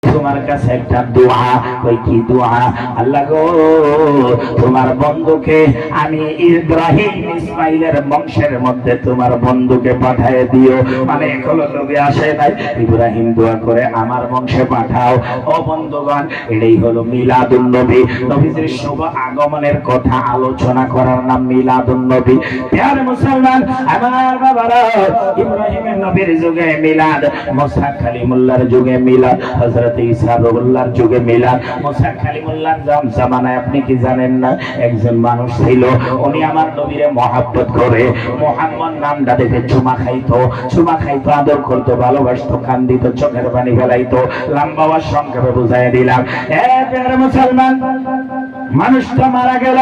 তোমার কাছে একটা দোয়া। ওই কি দোয়া? আল্লাহ গো, তোমার বন্ধুকে আমি ইব্রাহিম ইসমাইলের বংশের মধ্যে তোমার বন্ধুকে পাঠিয়ে দিও। মানে এখনো নবী আসে নাই, ইব্রাহিম দোয়া করে আমার বংশে পাঠাও। ও বন্ধুগণ, এটাই হলো মিলাদুন নবী। নবীজির শুভ আগমনের কথা আলোচনা করার নাম মিলাদুন নবী। প্রিয় মুসলমান, আমার বাবারা, ইব্রাহিমের নবীর যুগে মিলাদ, মুসা কালিমুল্লাহর যুগে মিলাদ, হযরত ঈসা রুহুল্লাহর যুগে মিলাদ। মুসা কালিমুল্লাহর জামানায় আপনি কি জানেন না, একজন মানুষ ছিল, উনি আমার নবীরে মহব্বত করে মুহাম্মদ নামটা দেখে চুমা খাইতো, আদর করতো, ভালোবাসতো, কান্দিত, চোখের পানি ফেলাইতো। লম্বা সংক্ষেপে বুঝাই দিলাম। প্রিয় মুসলমান, মানুষটা মারা গেল।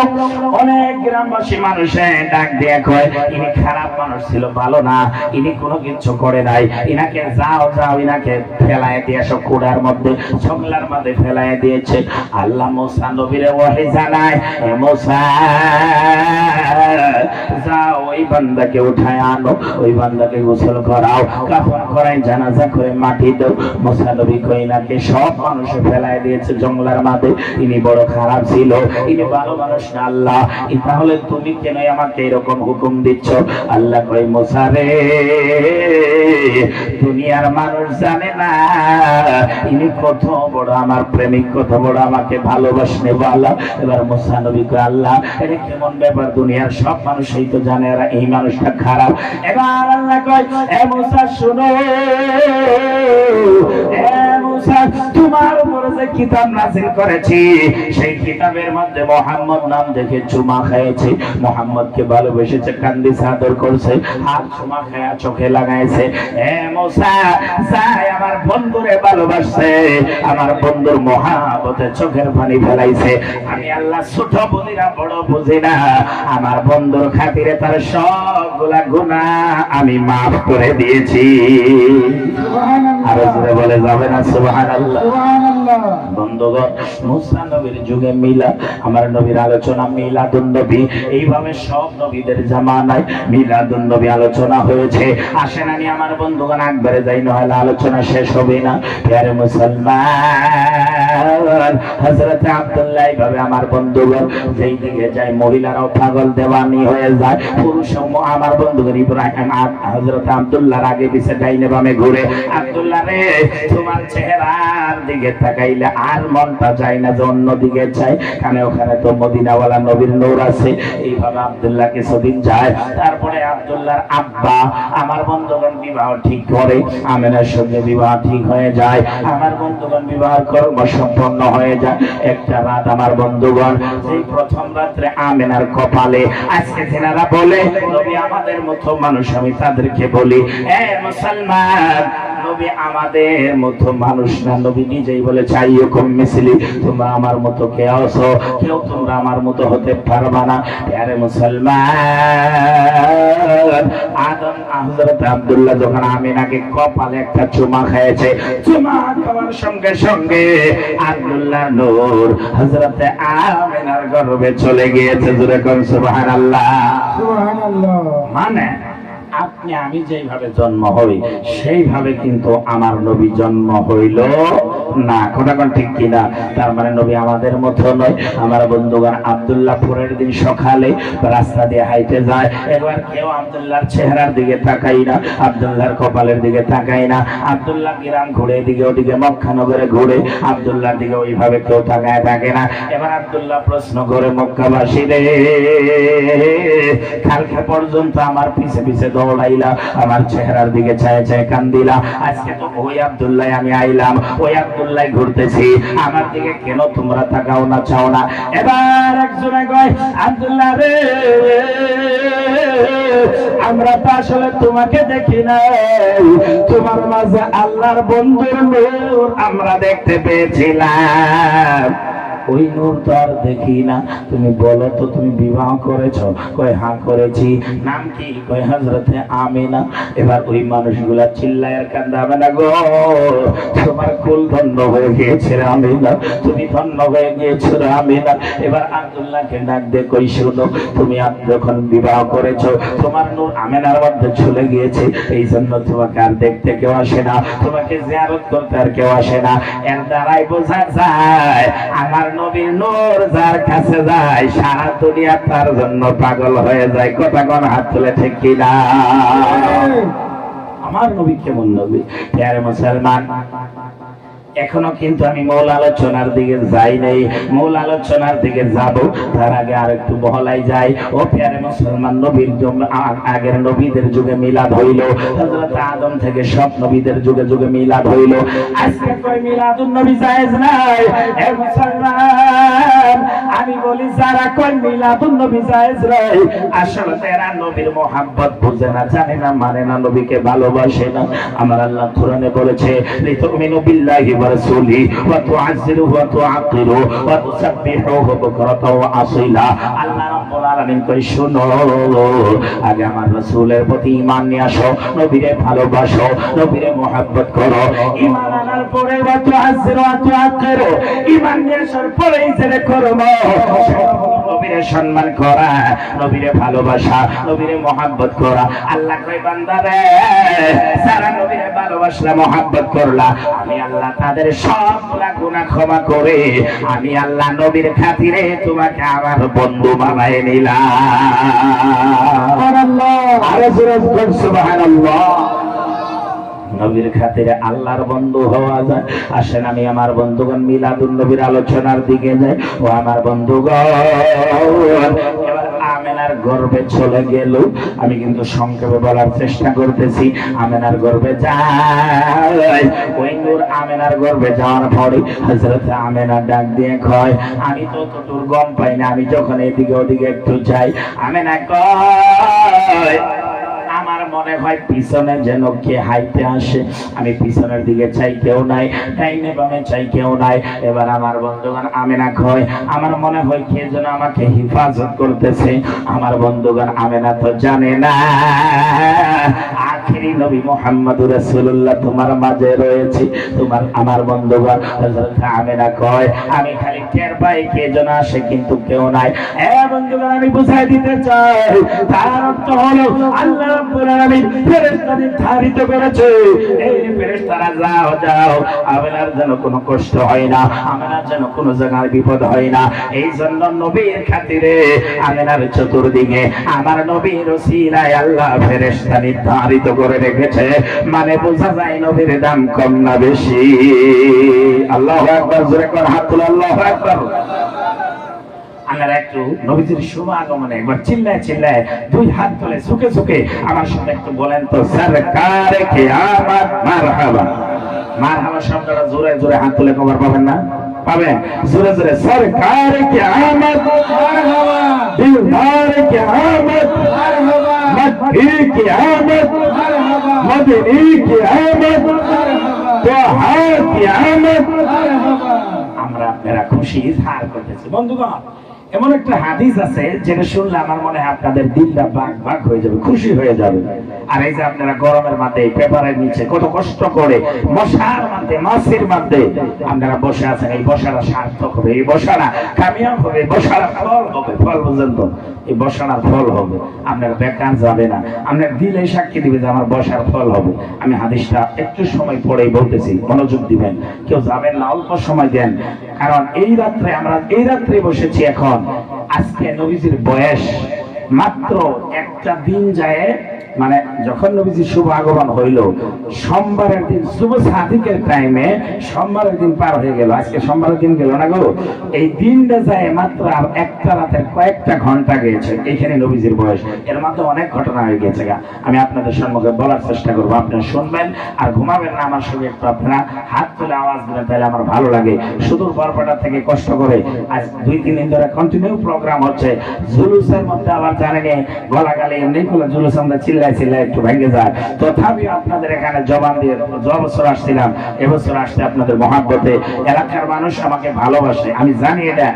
অনেক গ্রামবাসী মানুষে ডাক দিয়ে কয়, ইনি খারাপ মানুষ ছিল, ভালো না, ইনি কোনো কিছু করে নাই, ইনাকে যাও যাও, ইনাকে ফেলায় দিয়ে সব কুড়ার মধ্যে, জঙ্গলার মধ্যে ফেলায় দিয়েছে। আল্লাহ মুসা নবীরে ওয়াহি জানায়, এ মুসা, যাও ওই বান্দাকে উঠায় আনো, ওই বান্দাকে গোসল করাও, কাফন করাই, জানাজা করে মাটি দাও। মুসা নবী কই, ইনাকে সব মানুষে ফেলায় দিয়েছে জঙ্গলার মধ্যে, ইনি বড় খারাপ ছিল, ইনি ভালো মানুষ না। আল্লাহ, তাহলে তুমি কেন আমাকে এরকম হুকুম দিচ্ছ? আল্লাহ কই, মুসা রে, দুনিয়ার মানুষ জানে না ইনি কত বড় আমার প্রেমিক, কত বড় আমাকে ভালোবাসনে বলা। এবার মুসা নবী কই, আল্লাহ, এটা কেমন ব্যাপার? দুনিয়ার সব মানুষই তো জানে আর এই মানুষটা খারাপ। এবার আল্লাহ কই, এ মুসা শুনো, এ মুসা, তোমার উপরে যে কিতাব নাযিল করেছি, সেই কিতাবের মধ্যে মুহাম্মদ নাম দেখে চুমা খেয়েছে, মুহাম্মদকে ভালোবেসেছে, কান্দিছে, আদর করছে, আর চুমা খায়া চোখে লাগাইছে। এ মুসা, যাই আমার বন্ধুরে ভালোবাসছে, আমার বন্ধুর মহাব্বতে চোখের পানি ফেলাইছে। আমি আল্লাহ ছোট বুঝি না, বড় বুঝি না, আমার বন্ধুর খাতিরে তার সবগুলা গুনাহ আমি মাফ করে দিয়েছি। আর জোরে বলে যাবে না সুবহানাল্লাহ। বন্ধুগণ, মুসা নবীর যুগে মিলাদ, আমার নবীর আলোচনা মিলাদুন নবী। এইভাবে সব নবীদের জামানায় মিলাদুন নবী আলোচনা হয়েছে। আসেন আমি আমার বন্ধুগণ একবারে যাই, নইলে আলোচনা শেষ হবে না। প্রিয় মুসলমান, হযরত আব্দুল্লাহ, এইভাবে আমার বন্ধুগণ যেই দিকে যায় মহিলারাও পাগল দেওয়ানি হয়ে যায়, পুরুষও আমার বন্ধুগণ ইব্রাহিম হযরত আব্দুল্লাহর আগে পিছে ডাইনে বামে ঘুরে। আব্দুল্লাহ রে, তোমার চেহারার দিকে তাকাইলে আর মনটা যায় না যে অন্য দিকে চাই, কারণ ওখানে তো মদিনাওয়ালা নবীর নূর আছে। এইভাবে আব্দুল্লাহ কিছুদিন যায়। তারপরে আব্দুল্লাহর আব্বা আমার বন্ধুগণ বিবাহ ঠিক করে, আমেনার সঙ্গে বিবাহ ঠিক হয়ে যায়। আমার বন্ধুগণ বিবাহ কর্ম সম্পন্ন হয়ে যায়। একটা রাত আমার বন্ধুগণ, সেই প্রথম রাত্রে আমেনার কপালে, আজকে যারা বলে নবী আমাদের মতো মানুষ, আমি তাদেরকে বলি, এ মুসলমান, নবী আমাদের মতো মানুষ না। নবী নিজেই বলে, চাইয়ুকুম মিসলি, তোমরা আমার মতো কে আছো? কেউ তোমরা আমার মতো হতে পারবা না। আরে মুসলমান, আদম হযরত আব্দুল্লাহ যখন আমিনাকে কপালে একটা চুমা খেয়েছে, চুমা খাওয়ার সঙ্গে সঙ্গে আব্দুল্লাহর নূর হযরত আমিনার গর্ভে চলে গিয়েছে। জোরে কোন সুবহানাল্লাহ। সুবহানাল্লাহ। মানে আপনি আমি যেইভাবে জন্ম হই সেইভাবে কিন্তু আমার নবী জন্ম হইল না। কোনটা ঠিক কিনা? তার মানে নবী আমাদের মতো নয়। আমার বন্ধুগণ, আব্দুল্লাহ পরের দিন সকালে রাস্তা দিয়ে হাইতে যায়। এবার কেউ আব্দুল্লাহর চেহারার দিকে তাকাই না, আব্দুল্লাহর কপালের দিকে তাকাই না। আব্দুল্লাহ গ্রাম ঘুরে এদিকে ওদিকে, মক্কা নগরে ঘুরে, আব্দুল্লাহর দিকে ওইভাবে কেউ তাকায় থাকে না। এবার আব্দুল্লাহ প্রশ্ন করে, মক্কাবাসী রে, কালকে পর্যন্ত আমার পিছে পিছে দৌড়াইলা, আমার চেহারার দিকে চায় চায় কান্দিলা, আজকে তো ওই আব্দুল্লাহ আমি আইলাম, ওই আব্দুল্লাহ ঘুরতেছি, আমার দিকে কেন তোমরা তাকাও না, চাও না? এবার একজনে কয়, আব্দুল্লাহ রে, আমরা তো আসলে তোমাকে দেখি না, তোমার মাঝে আল্লাহর বন্ধুর নূর আমরা দেখতে পেয়েছিলাম। ওই নূর তো আর দেখি না। তুমি বলো তো তুমি বিবাহ করেছো? কয় হ্যাঁ করেছি। নাম কি? কয় হযরতে আমিনা। এবার ওই মানুষগুলা চিল্লায় আর কান্দে, আমিনা গো তোমার কুল ধন্য হয়ে গিয়েছে রে আমিনা, তুমি ধন্য হয়ে গিয়েছো রে আমিনা। এবার আব্দুল্লাহকে ডাক দিয়ে কই শোনো, তুমি যখন বিবাহ করেছো তোমার নূর আমিনার মধ্যে চলে গিয়েছে, এই জন্য তোমাকে আর দেখতে কেউ আসে না, তোমাকে জিয়ারত করতে আর কেউ আসে না। এর দ্বারাই বোঝা যায় আমার নবীর নূর যার কাছে যায় সারা দুনিয়া তার জন্য পাগল হয়ে যায়। কথা কোন হাত তুলে ঠিক কিনা? আমার নবী কেমন নবী? প্যারে মুসলমান, এখনো কিন্তু আমি মূল আলোচনার দিকে যাই নাই, মূল আলোচনার দিকে যাব। তার আগে আর একটু বহলাই যাই। ও প্যারে মুসলমান, নবীর আগের নবীদের যুগে মিলাদ হইল, হযরত আদম থেকে সব নবীদের যুগে যুগে মিলাদ হইল। আজকে কই মিলাদুন নবী জায়েজ নাই? হে মুসলমান, আমি বলি যারা কই মিলাদুন নবী জায়েজ নাই, আসলে তারা নবীর মোহাব্বত বুঝে না, জানে না, মানে না, নবীকে ভালোবাসে না। আমার আল্লাহ কোরআনে বলেছে লিতুমিনু বিল্লাহি ওয়া রাসূলি ওয়া তুআজ্জিরুহু ওয়া তুআক্কিরু ওয়া তুসাব্বিহুহু বুকরাতাও ওয়া আসীলা। আল্লাহ রাব্বুল আলামিন কই শুনো, আগে আমার রাসূলের প্রতি ঈমান নিয়ে আসো, নবীরে ভালোবাসো, নবীরে মোহাব্বত করো। ঈমান আনার পরে ওয়া তুআজ্জিরু ওয়া তুআক্কিরু, ঈমান নিয়ে আসার পরেই যেটা করবো নবীরে সম্মান করা, নবীরে ভালোবাসা, নবীরে মোহাব্বত করা। আল্লাহ কই বান্দারে সারা নবীরে ভালোবাসলা, মোহাব্বত করলা, আমি আল্লাহ তাদের সবগুলা গুনাহ ক্ষমা করে আমি আল্লাহ নবীর খাতিরে তোমাকে আমার বন্ধু বানায় নিলাম। সুবহানাল্লাহ, আরে জোরে বল সুবহানাল্লাহ। নবীর খাতিরে আল্লাহর বন্ধু হওয়া যায়। আসেন আমি আমার বন্ধুগণ মিলাদুন নবীর আলোচনার দিকে যাই। ও আমার বন্ধুগণ, এবার আমেনার গর্ভে চলে গেল। আমি কিন্তু সংক্ষেপে বলার চেষ্টা করতেছি। আমেনার গর্ভে যায়, ওই নূর আমেনার গর্ভে যাওয়ার পরে হযরত আমেনা ডাক দিয়ে কয়, আমি তো তোর গম পাই না, আমি যখন এদিকে ওদিকে একটু যাই, আমেনা কয় আমার মনে হয় পিছনে যেন কে হাইতে আসে। আমি পিছনের দিকে চাই, কেউ নাই, ডাইনে বামে চাই, কেউ নাই। এবার আমার বন্ধুগণ আমেনা কয়, আমার মনে হয় কে যেন আমাকে হেফাজত করতেছে। আমার বন্ধুগণ আমেনা তো জানে না আখেরি নবী মুহাম্মদুর রাসূলুল্লাহ তোমার মাঝে রয়েছে। তোমার আমার বন্ধুগণ হযরত আমেনা কয়, আমি খালি টের পাই কে যেন আসে, কিন্তু কেউ নাই। বন্ধুগণ আমি বুঝাই দিতে চাই, তার অর্থ হলো আল্লাহ রাব্বুল আলামিন ফেরেশতা নির্ধারিত করেছে, এই ফেরেশতারা যাও যাও, আমেনার যেন কোনো কষ্ট হয় না, আমেনার যেন কোনো জায়গায় বিপদ হয় না। এই জন্য নবীর খাতিরে আমেনার চতুর্দিকে আমার নবীর ওসিলায় আল্লাহ ফেরেশতা নির্ধারিত করে রেখেছে। মানে বোঝা যায় নবীর দাম কম না বেশি। আল্লাহু আকবার, জোরে করে হাত তুলে আল্লাহু আকবার। আমরা একটু নবীজির শুভ আগমনে একবার চিল্লায় চিল্লায় দুই হাত তুলে ঝুঁকে ঝুঁকে আমার সাথে একটু বলেন তো, সরকারে কিয়ামত মারহাবা। মারহাবা শব্দটা জোরে জোরে হাত তুলে কবর পাবেন না? পাবেন। জোরে জোরে সরকারে কিয়ামত মারহাবা, দিলদারে কিয়ামত মারহাবা, মক্কি কিয়ামত মারহাবা, মদিনী কিয়ামত মারহাবা, তোহা কিয়ামত মারহাবা। আমরা আপনারা খুশি ইজহার করতেছি। বন্ধুগণ, এমন একটা হাদিস আছে যেটা শুনলে আমার মনে হয় আপনাদের দিলটা বাক বাক হয়ে যাবে, খুশি হয়ে যাবে। আর এই যে আপনারা গরমের মধ্যে পেপারের নিচে কত কষ্ট করে মশার মধ্যে মাছের মধ্যে আপনারা বসে আছেন, এই বসাটা সার্থক হবে, এই বসাটা কামিয়াব হবে, বসাটা ফল হবে। ফল বুঝেন তো? এই বসার ফল হবে, আপনার বেকার যাবে না, আপনার দিলে সাক্ষী দিবে যে আমার বসার ফল হবে। আমি হাদিসটা একটু সময় পরেই বলতেছি, মনোযোগ দিবেন, কেউ যাবেন না, অল্প সময় দেন। কারণ এই রাত্রে আমরা এই রাত্রে বসেছি। এখন আজকে নবীজির বয়স মাত্র একটা দিন যায়, মানে যখন নবীজির শুভ আগমন হইল সোমবারের দিন শুভ সাদিকের টাইমে, সোমবারের দিন পার হয়ে গেল, আজকে সোমবারের দিন গেল না গো, এই দিনটা যায় মাত্র আর একটা রাতের কয়েকটা ঘন্টা গিয়েছে। এইখানে নবীজির বয়স, এর মধ্যে অনেক ঘটনা হয়ে গেছে। আমি আপনাদের সম্মুখে বলার চেষ্টা করবো, আপনারা শুনবেন আর ঘুমাবেন না। আমার সঙ্গে একটু আপনারা হাত তুলে আওয়াজ দিবেন, তাহলে আমার ভালো লাগে। সুদূর বরপাটা থেকে কষ্ট করে আজ 2-3 দিন ধরে কন্টিনিউ প্রোগ্রাম হচ্ছে। জুলুসের মধ্যে আবার জানেন গলা গালে এমনি জুলুস আমরা চিল্লা চিল্লায় একটু ভেঙে যায়। তথাপি আপনাদের এখানে জবান দিয়ে বছর আসছিলাম, এবছর আসতে আপনাদের মহাব্বতে এলাকার মানুষ আমাকে ভালোবাসে, আমি জানি এটা।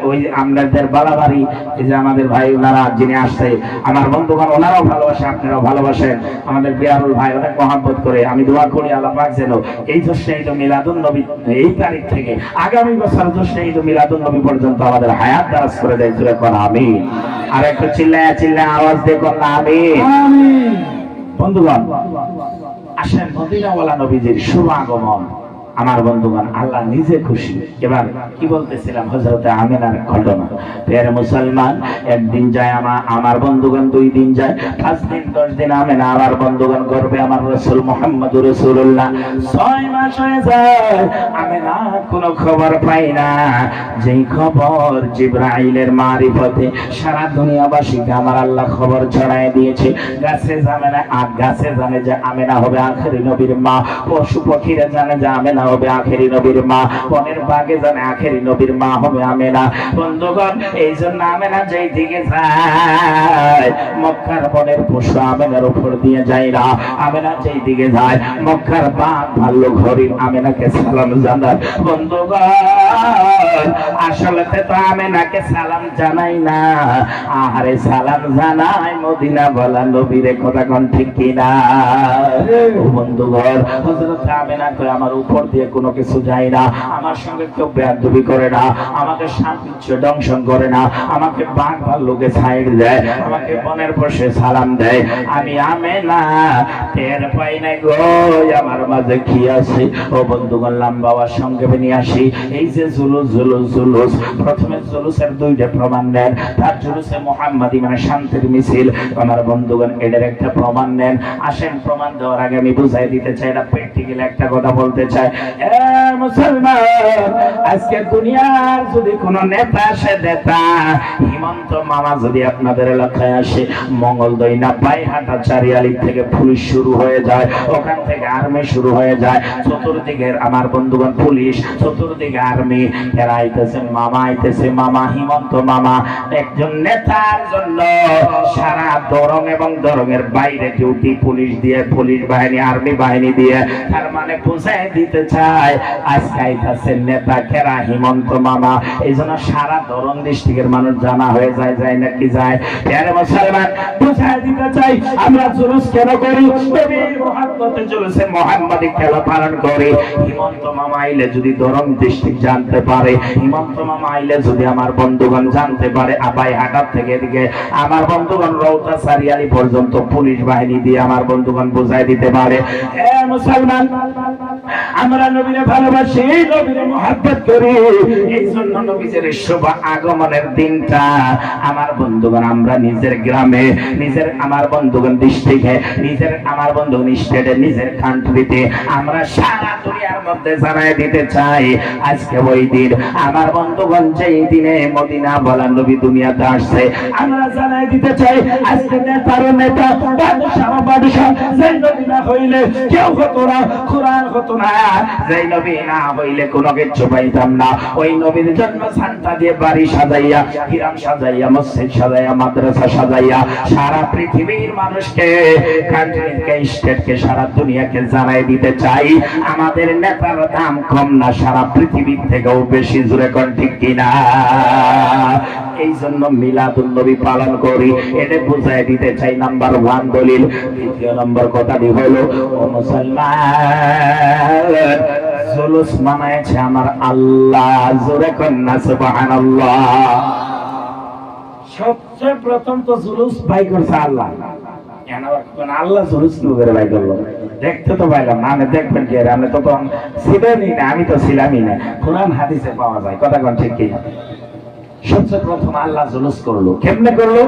ওই আমাদের বালাবাড়ি এই যে আমাদের ভাই ওনারা যিনি আসছে আমার বন্ধুগণ, ওনারাও ভালোবাসে, আপনারাও ভালোবাসেন। আমাদের বিয়ারুল ভাই অনেক মহাব্বত করে। আমি দোয়া করি আল্লাহ পাক যেন এই জশ্নে ঈদ মিলাদুন নবী এই তারিখ থেকে আগামী বছর জশ্নে ঈদ মিলাদুন নবী পর্যন্ত আমাদের হায়াত দারাজ করে দেয়। জোরে কোন আমিন। আর একটু চিল্লায় চিল্লায় আওয়াজ দিয়ে কোন আমিন। বন্ধুগণ আসেন মদিনাওয়ালা নবীজির শুভ আগমন। আমার বন্ধুগণ আল্লাহ নিজে খুশি। এবার কি বলতেছিলাম, হযরতে আমিনার ঘটনা। প্রিয় মুসলমান, একদিন যায় আমার বন্ধুগণ, 2 দিন যায়, 5 দিন 10 দিন আমিনা আমার বন্ধুগণ গর্বে আমার রাসূল মুহাম্মদুর রাসূলুল্লাহ 6 মাস হয়ে যায়। আমিনা কোনো খবর পাই না। যেই খবর জিবরাইলের মারিফতে সারা দুনিয়াবাসীকে আমার আল্লাহ খবর ছড়ায় দিয়েছে। গাছে জানে না, গাছে জানে যে আমিনা হবে আখেরি নবীর মা, পশু পাখিরা জানে যে আমিনা হবে আখেরি নবীর মা, বনের বাগে জানে আখেরি নবীর মা হবে আমিনা। বন্ধুগণ এই জন্য আমিনা যেই দিকে যায় মক্কার বনের পশু আমিনার উপর দিয়ে যায় না। আমিনা যেই দিকে যায় মক্কার বাঘ ভাল্লুক হরিণ আমিনাকে সালাম জানায়। বন্ধুগণ আসলে তো আমিনাকে সালাম জানাই না, আরে সালাম জানাই মদিনা বলা নবীর। কথা কোন ঠিক কিনা? বন্ধুগণ হযরত আমিনা কই আমার উপর দিয়ে কোনো কিছু যায় না, আমার সঙ্গে কেউ বেয়াদবি করে না, আমাকে শান্তিচ্ছ দংশন করে না, আমাকে বাঘ ভাল্লুকে সাইড দেয়, আমাকে বনের বসে সালাম দেয়। আমি আমিনা টের পাই না গো আমার মাঝে কি আছে। ও বন্ধুগণ লম্বা সঙ্গে নিয়ে আসি। এই যে জুলুস জুলুস জুলুস, প্রথমে জুলুসের 2টা প্রমাণ নেন। তার জুলুসে মুহাম্মাদি মানে শান্তির মিছিল। আমার বন্ধুগণ এটার একটা প্রমাণ নেন। আসেন প্রমাণ দেওয়ার আগে আমি বুঝাই দিতে চাই, এটা প্র্যাকটিক্যাল একটা কথা বলতে চাই। মুসলমান আজকে দুনিয়ার যদি কোন নেতা আসে, নেতা হিমন্ত মামা যদি আপনাদের এলাকায় আসে, মঙ্গলদৈ না পাইহাটা চারিয়ালি থেকে পুলিশ শুরু হয়ে যায়, ওখান থেকে আর্মি শুরু হয়ে যায়, চতুর্দিকে আমার বন্ধুগণ পুলিশ, চতুর্দিকে আর্মি, এরা আইতেছে মামা, আইতেছে মামা, হিমন্ত মামা। একজন নেতার জন্য সারা দরং এবং দরঙের বাইরে ডিউটি পুলিশ দিয়ে, পুলিশ বাহিনী আর্মি বাহিনী দিয়ে। তার মানে বুঝাই দিতে চায় আজকে আইতাছে নেতা কেরা হিমন্ত মামা। এই জন্য সারা দরং ডিস্ট্রিক্টের মানুষ জানা হয়ে যায়, যায় নাকি যায়। আরে মুসলমান বুঝাই দিতে চাই আমরা জুলুস কেন করি, নবীর মুহাম্মতে জুলুসে মুহাম্মাদি কেন পালন করি। হিমন্ত মামা আইলে যদি দরং ডিস্ট্রিক্ট জানতে পারে, হিমন্ত মামা আইলে যদি আমার বন্ধুগণ জানতে পারে, আবাই হাটার থেকে এদিকে আমার বন্ধুগণ রৌতা সারিয়ালি পর্যন্ত পুলিশ বাহিনী দিয়ে আমার বন্ধুগণ বুঝাই দিতে পারে। মুসলমান আমরা নবীরে ভালোবাসি, নবীরে মুহাব্বত করি। এই জন্য নবীর শুভ আগমনের দিনটা আমার বন্ধুগণ আমরা নিজের গ্রামে, নিজের আমার বন্ধুগণ ডিস্ট্রিক্টে, নিজের আমার বন্ধুগণ স্টেটে, নিজের কান্ট্রিতে আমরা সারা দুনিয়ার মধ্যে জানাই দিতে চাই আজকে ওই দিন। আমার বন্ধুগণ যেই দিনে মদিনা বলা নবী দুনিয়াতে আসছে, আমরা জানাই দিতে চাই আজকে নেতার নেতা বাদশাহ বাদশাহ যেই নবী না হইলে কেউ হতো না, কোরআন হতো না, যেই নবী না হইলে কোনো কিছু পাইতাম না। ওই নবীর জন্য সান্তা দিয়ে বাড়ি সাজাইয়া, হিরাম সাজাইয়া, মসজিদ সাজাইয়া, মাদ্রাসা সাজাইয়া সারা পৃথিবীর মানুষকে, কান্ট্রিকে, স্টেটকে, সারা দুনিয়াকে জানাই দিতে চাই আমাদের নেতার দাম কম না, সারা পৃথিবীর থেকেও বেশি। জোরে কোন ঠিক কিনা? এই জন্য মিলাদুন নবী পালন করি, এটা বুঝাই দিতে চাই। নাম্বার 1 দলিল। দ্বিতীয় নম্বর কথাটি হলো ও মুসলমান জুলুস মানায়েছে আমার আল্লাহ। জোরে কন্যা সুবহানাল্লাহ। সবচেয়ে প্রথম তো জুলুস বাই করছে আল্লাহ। আল্লাহ জুলুস করে বাই করলো, দেখতে তো পাইলাম না। আমি দেখবেন কি, আমি তো তখন ছিলামই না, আমি তো ছিলামই না। কোরআন হাদিসে পাওয়া যায়। কথা কোন ঠিক কি? সবচেয়ে প্রথম আল্লাহ জুলুস করলো। কেমনে করলো,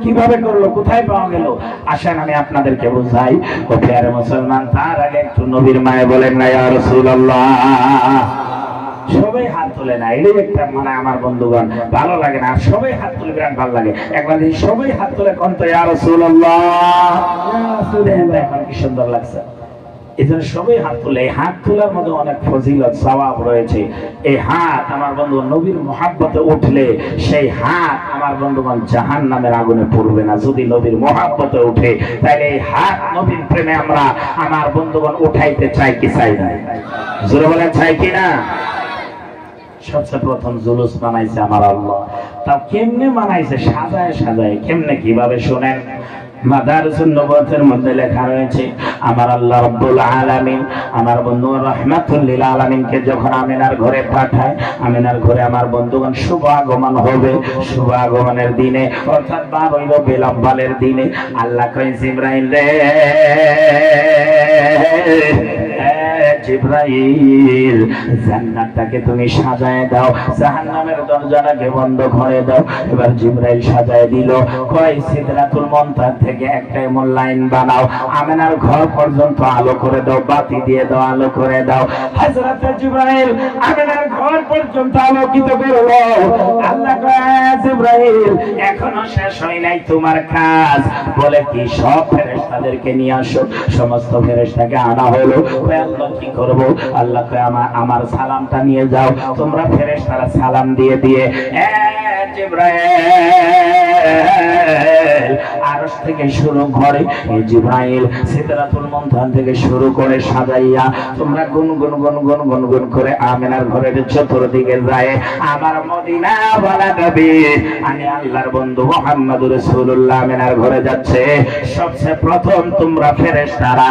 কিভাবে করলো, কোথায় পাওয়া গেল? আসেন আমি আপনাদেরকে বুঝাই। ও প্রিয় মুসলমান, তার আগে একটু নবীর মায়ে বলেন না ইয়া রাসূলুল্লাহ। সবাই হাত তোলে না, এটাই একটা মানে আমার বন্ধুগণ ভালো লাগে না। সবাই হাত তুলে বিরাট ভালো লাগে। একবার সবাই হাত তোলে কোন তো ইয়া রাসূলুল্লাহ। এখন কি সুন্দর লাগছে। এজন্য সবাই হাত তোলে। এই হাত তোলার মধ্যে অনেক ফজিলত সওয়াব রয়েছে। এই হাত আমার বন্ধু নবীর মহাব্বতে উঠলে সেই হাত আমার বন্ধুগণ জাহান্নামের আগুনে পড়বে না। যদি নবীর মহাব্বতে উঠে তাহলে এই হাত নবীর প্রেমে আমরা আমার বন্ধুগণ উঠাইতে চাই কি চাই না? জোরে বলেন চাই কি না? সবচেয়ে প্রথম জুলুস বানাইছে আমার আল্লাহ। তাও কেমনে বানাইছে? সাজায় সাজায়। কেমনে? কিভাবে শুনেন। মাদারুসুন নবুওয়াতের মধ্যে লেখা রয়েছে আমার আল্লাহ রাব্বুল আলামিন আমার বন্ধু রাহমাতুল লিল আলামিনকে যখন আমিনার ঘরে পাঠায়, আমিনার ঘরে আমার বন্ধুগণ শুভ আগমন হবে। শুভ আগমনের দিনে অর্থাৎ 12 রবিউল আউয়ালের দিনে আল্লাহ কয় জিবরাইল রে, জিবরাইল জান্নাতটাকে তুমি সাজায় দাও, জাহান্নামের দরজাটাকে বন্ধ করে দাও। এবার জিবরাইল সাজায় দিল। কয় সিদরাতুল মুনতাহা থেকে একটা এমন লাইন বানাও, আমিনার ঘর পর্যন্ত আলো করে দাও, বাতি দিয়ে দাও, আলো করে দাও। হযরত জিবরাইল আমিনার ঘর পর্যন্ত আলোকিত করলো। আল্লাহ কয় জিবরাইল এখনো শেষ হয় নাই তোমার কাজ। বলে কি? সব ফেরেশতাদেরকে নিয়ে আসো। সমস্ত ফেরেশতাকে আনা হলো। আল্লাহ কি করব? আল্লাহ কয় আমার সালামটা নিয়ে যাও। তোমরা ফেরেশতারা সালাম দিয়ে দিয়ে জিবরাইল আরশ থেকে শুরু করে জিবরাইল সিদরাতুল মুনতাহা থেকে শুরু করে সাজাইয়া তোমরা গুনগুন গুনগুন গুনগুন করে আমিনার ঘরের চতুর্দিকে যায়। আমার মদিনা ওয়ালা নবী আমি আল্লাহর বন্ধু মুহাম্মদুর রাসূলুল্লাহ আমিনার ঘরে যাচ্ছে। সবচেয়ে প্রথম তোমরা ফেরেশতারা